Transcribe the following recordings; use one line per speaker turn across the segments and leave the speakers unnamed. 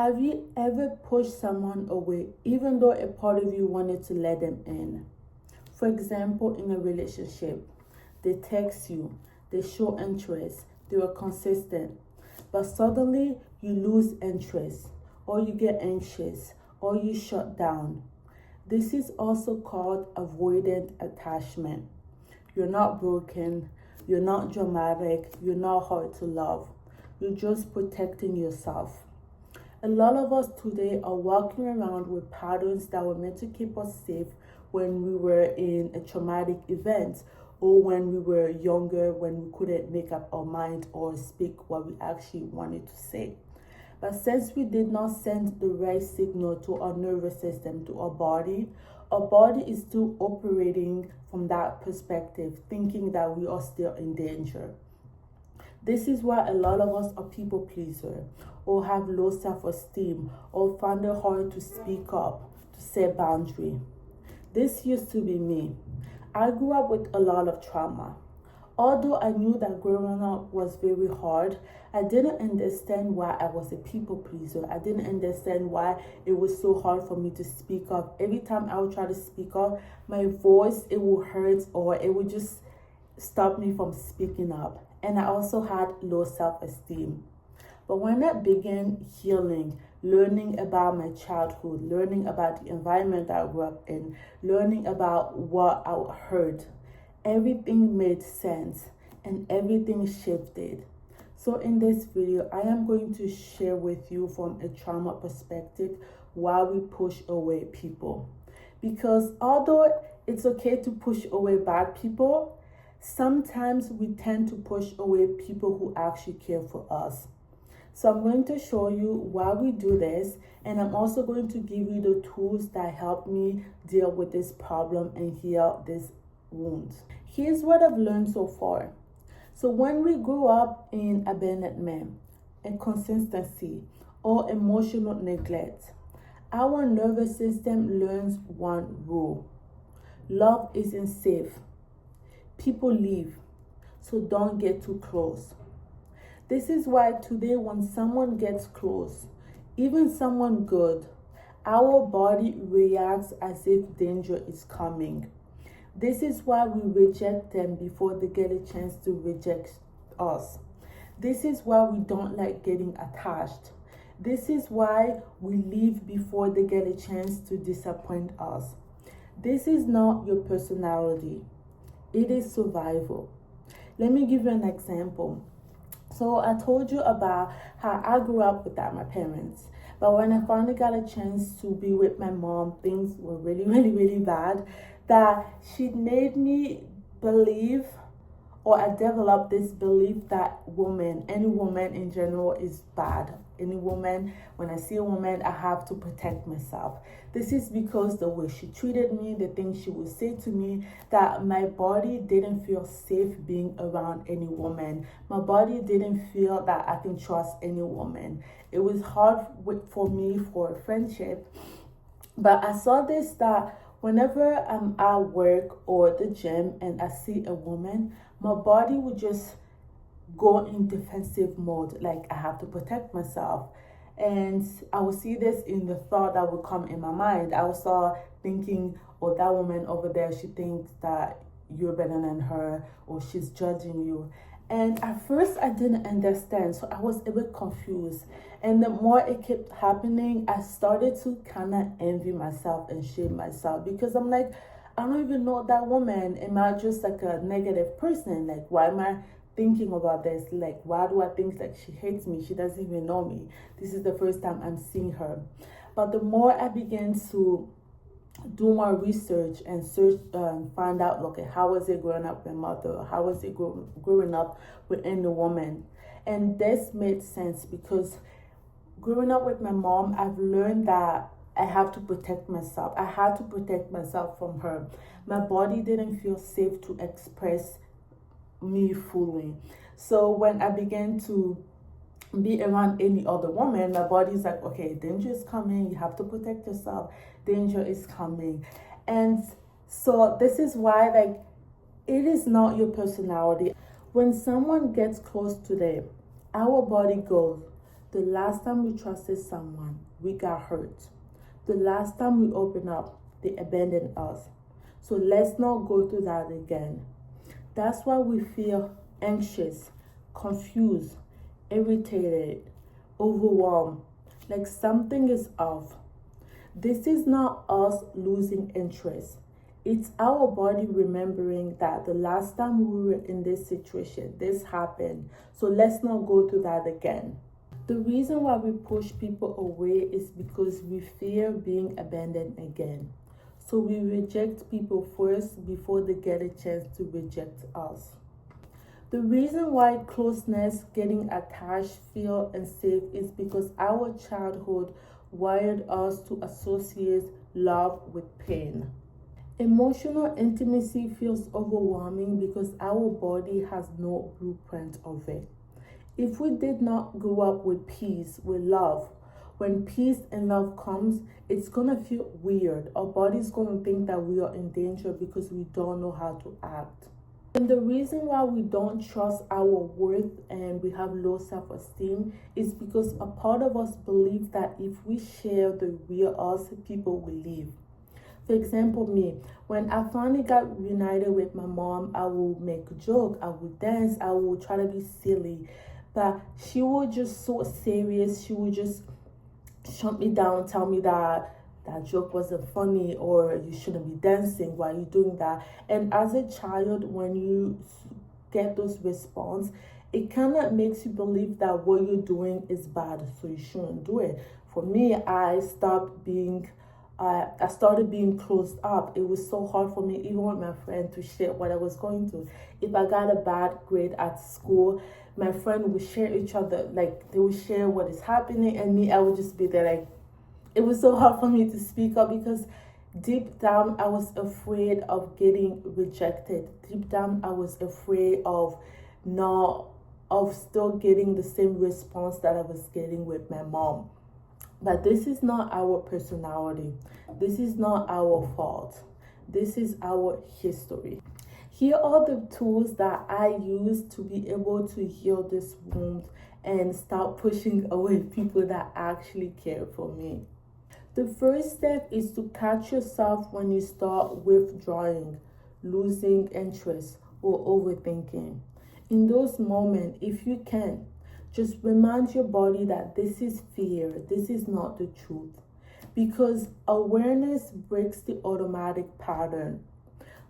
Have you ever pushed someone away even though a part of you wanted to let them in? For example, in a relationship, they text you, they show interest, they were consistent, but suddenly you lose interest, or you get anxious, or you shut down. This is also called avoidant attachment. You're not broken, you're not dramatic, you're not hard to love. You're just protecting yourself. A lot of us today are walking around with patterns that were meant to keep us safe when we were in a traumatic event, or when we were younger, when we couldn't make up our mind or speak what we actually wanted to say. But since we did not send the right signal to our nervous system, to our body is still operating from that perspective, thinking that we are still in danger. This is why a lot of us are people pleaser, or have low self-esteem, or find it hard to speak up, to set boundary. This used to be me. I grew up with a lot of trauma. Although I knew that growing up was very hard, I didn't understand why I was a people pleaser. I didn't understand why it was so hard for me to speak up. Every time I would try to speak up, my voice, it would hurt, or it would just stop me from speaking up. And I also had low self-esteem. But when I began healing, learning about my childhood, learning about the environment that I grew up in, learning about what I heard, everything made sense and everything shifted. So in this video, I am going to share with you from a trauma perspective why we push away people. Because although it's okay to push away bad people, sometimes we tend to push away people who actually care for us. So I'm going to show you why we do this, and I'm also going to give you the tools that help me deal with this problem and heal this wound. Here's what I've learned so far. So when we grow up in abandonment, inconsistency, or emotional neglect, our nervous system learns one rule: love isn't safe. People leave, so don't get too close. This is why today when someone gets close, even someone good, our body reacts as if danger is coming. This is why we reject them before they get a chance to reject us. This is why we don't like getting attached. This is why we leave before they get a chance to disappoint us. This is not your personality. It is survival. Let me give you an example. So I told you about how I grew up without my parents. But when I finally got a chance to be with my mom, things were really, really, really bad. That she made me believe, or I developed this belief that any woman in general is bad. Any woman, when I see a woman, I have to protect myself. This is because the way she treated me, the things she would say to me, that my body didn't feel safe being around any woman. My body didn't feel that I can trust any woman. It was hard for me for a friendship. But I saw this, that whenever I'm at work or the gym and I see a woman, my body would just go in defensive mode, like I have to protect myself. And I would see this in the thought that would come in my mind. I would start thinking, oh, that woman over there, she thinks that you're better than her, or she's judging you. And at first I didn't understand, so I was a bit confused. And the more it kept happening, I started to kind of envy myself and shame myself, because I'm like, I don't even know that woman. Am I just like a negative person? Like, why am I thinking about this? Like, why do I think that she hates me? She doesn't even know me. This is the first time I'm seeing her. But the more I began to do more research and search, find out, okay, how was it growing up with my mother? How was it growing up with any woman? And this made sense, because growing up with my mom, I've learned that I have to protect myself. I had to protect myself from her. My body didn't feel safe to express me fully. So when I began to be around any other woman, my body's like, okay, danger is coming. You have to protect yourself. Danger is coming. And so this is why, like, it is not your personality. When someone gets close to them, our body goes, The last time we trusted someone, we got hurt. The last time we opened up, they abandoned us. So let's not go through that again. That's why we feel anxious, confused, irritated, overwhelmed, like something is off. This is not us losing interest. It's our body remembering that the last time we were in this situation, this happened. So let's not go through that again. The reason why we push people away is because we fear being abandoned again. So we reject people first before they get a chance to reject us. The reason why closeness, getting attached, feel unsafe is because our childhood wired us to associate love with pain. Emotional intimacy feels overwhelming because our body has no blueprint of it. If we did not grow up with peace, with love, when peace and love comes, it's gonna feel weird. Our body's gonna think that we are in danger because we don't know how to act. And the reason why we don't trust our worth and we have low self-esteem is because a part of us believes that if we share the real us, people will leave. For example, me, when I finally got reunited with my mom, I would make a joke, I would dance, I would try to be silly. But she was just so serious, she would just shut me down, tell me that that joke wasn't funny or you shouldn't be dancing while you're doing that. And as a child, when you get those response, it kind of makes you believe that what you're doing is bad, so you shouldn't do it. For me, I started being closed up. It was so hard for me, even with my friend, to share what I was going through. If I got a bad grade at school, my friend would share each other, like they would share what is happening, and me, I would just be there like, it was so hard for me to speak up because deep down I was afraid of getting rejected. Deep down I was afraid of still getting the same response that I was getting with my mom. But this is not our personality. This is not our fault. This is our history. Here are the tools that I use to be able to heal this wound and start pushing away people that actually care for me. The first step is to catch yourself when you start withdrawing, losing interest, or overthinking. In those moments, if you can, just remind your body that this is fear, this is not the truth. Because awareness breaks the automatic pattern.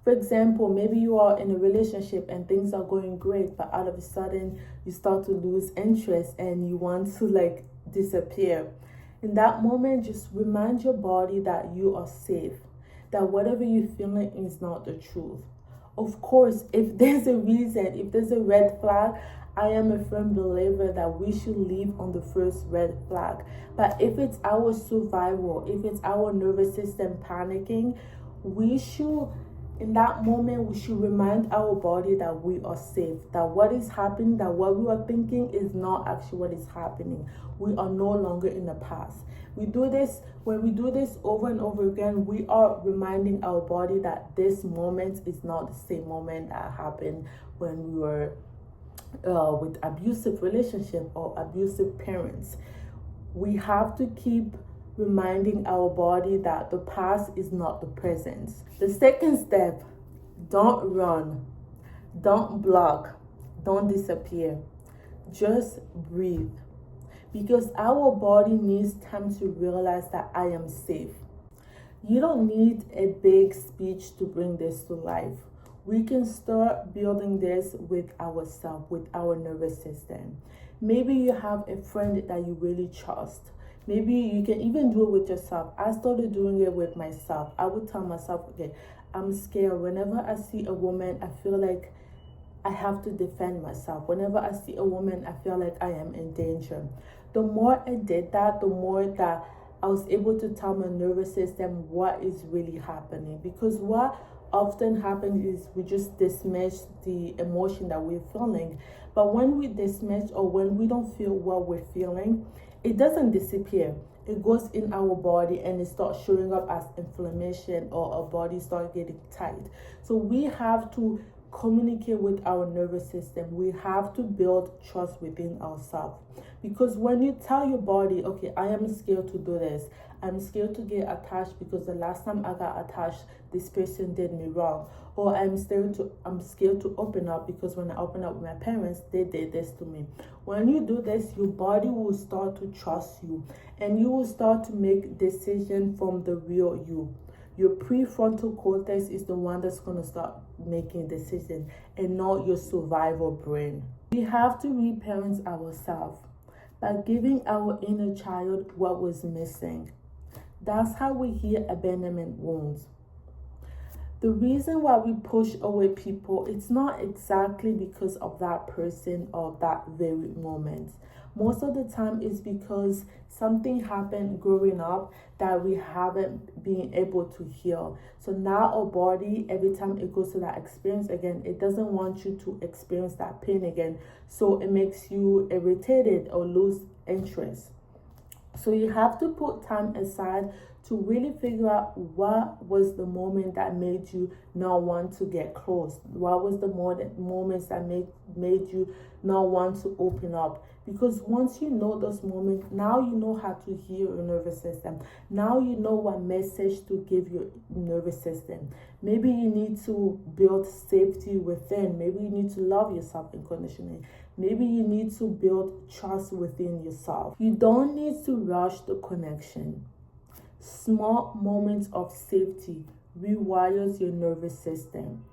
For example, maybe you are in a relationship and things are going great, but all of a sudden you start to lose interest and you want to disappear. In that moment, just remind your body that you are safe, that whatever you're feeling is not the truth. Of course, if there's a reason, if there's a red flag, I am a firm believer that we should leave on the first red flag. But if it's our survival, if it's our nervous system panicking, in that moment, we should remind our body that we are safe, that what is happening, that what we are thinking is not actually what is happening. We are no longer in the past. When we do this over and over again, we are reminding our body that this moment is not the same moment that happened when we were with abusive relationship or abusive parents. We have to keep reminding our body that the past is not the present. The second step, don't run, don't block, don't disappear. Just breathe. Because our body needs time to realize that I am safe. You don't need a big speech to bring this to life. We can start building this with ourselves, with our nervous system. Maybe you have a friend that you really trust. Maybe you can even do it with yourself. I started doing it with myself. I would tell myself, okay, I'm scared. Whenever I see a woman, I feel like I have to defend myself. Whenever I see a woman, I feel like I am in danger. The more I did that, the more that I was able to tell my nervous system what is really happening. Because what often happens is we just dismiss the emotion that we're feeling. But when we dismiss or when we don't feel what we're feeling, it doesn't disappear. It goes in our body and it starts showing up as inflammation, or our body starts getting tight. So we have to communicate with our nervous system. We have to build trust within ourselves. Because when you tell your body, okay, I am scared to do this, I'm scared to get attached because the last time I got attached, this person did me wrong. Or I'm scared to open up because when I open up with my parents, they did this to me. When you do this, your body will start to trust you, and you will start to make decisions from the real you. Your prefrontal cortex is the one that's going to start making decisions, and not your survival brain. We have to reparent ourselves by giving our inner child what was missing. That's how we heal abandonment wounds. The reason why we push away people, it's not exactly because of that person or that very moment. Most of the time it's because something happened growing up that we haven't been able to heal. So now our body, every time it goes to that experience again, it doesn't want you to experience that pain again. So it makes you irritated or lose interest. So you have to put time aside to really figure out what was the moment that made you not want to get close. What was the moments that made you not want to open up. Because once you know those moments, now you know how to heal your nervous system. Now you know what message to give your nervous system. Maybe you need to build safety within. Maybe you need to love yourself unconditionally. Maybe you need to build trust within yourself. You don't need to rush the connection. Small moments of safety rewires your nervous system.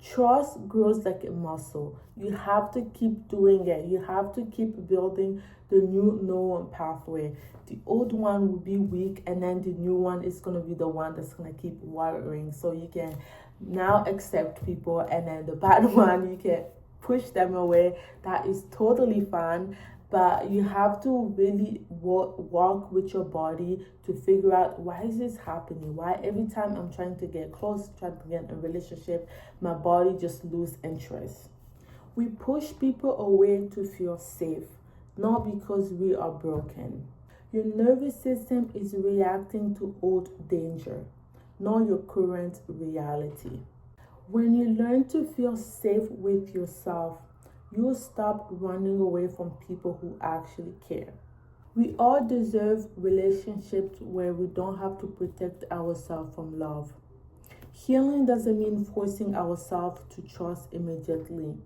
Trust grows like a muscle. You have to keep doing it. You have to keep building the new neural pathway. The old one will be weak, and then the new one is going to be the one that's going to keep wiring. So you can now accept people, and then the bad one, you can push them away. That is totally fine. But you have to really walk with your body to figure out, why is this happening? Why every time I'm trying to get close, trying to get in a relationship, my body just loses interest. We push people away to feel safe, not because we are broken. Your nervous system is reacting to old danger, not your current reality. When you learn to feel safe with yourself, you'll stop running away from people who actually care. We all deserve relationships where we don't have to protect ourselves from love. Healing doesn't mean forcing ourselves to trust immediately.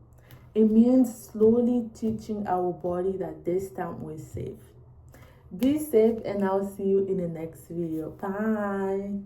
It means slowly teaching our body that this time we're safe. Be safe, and I'll see you in the next video. Bye.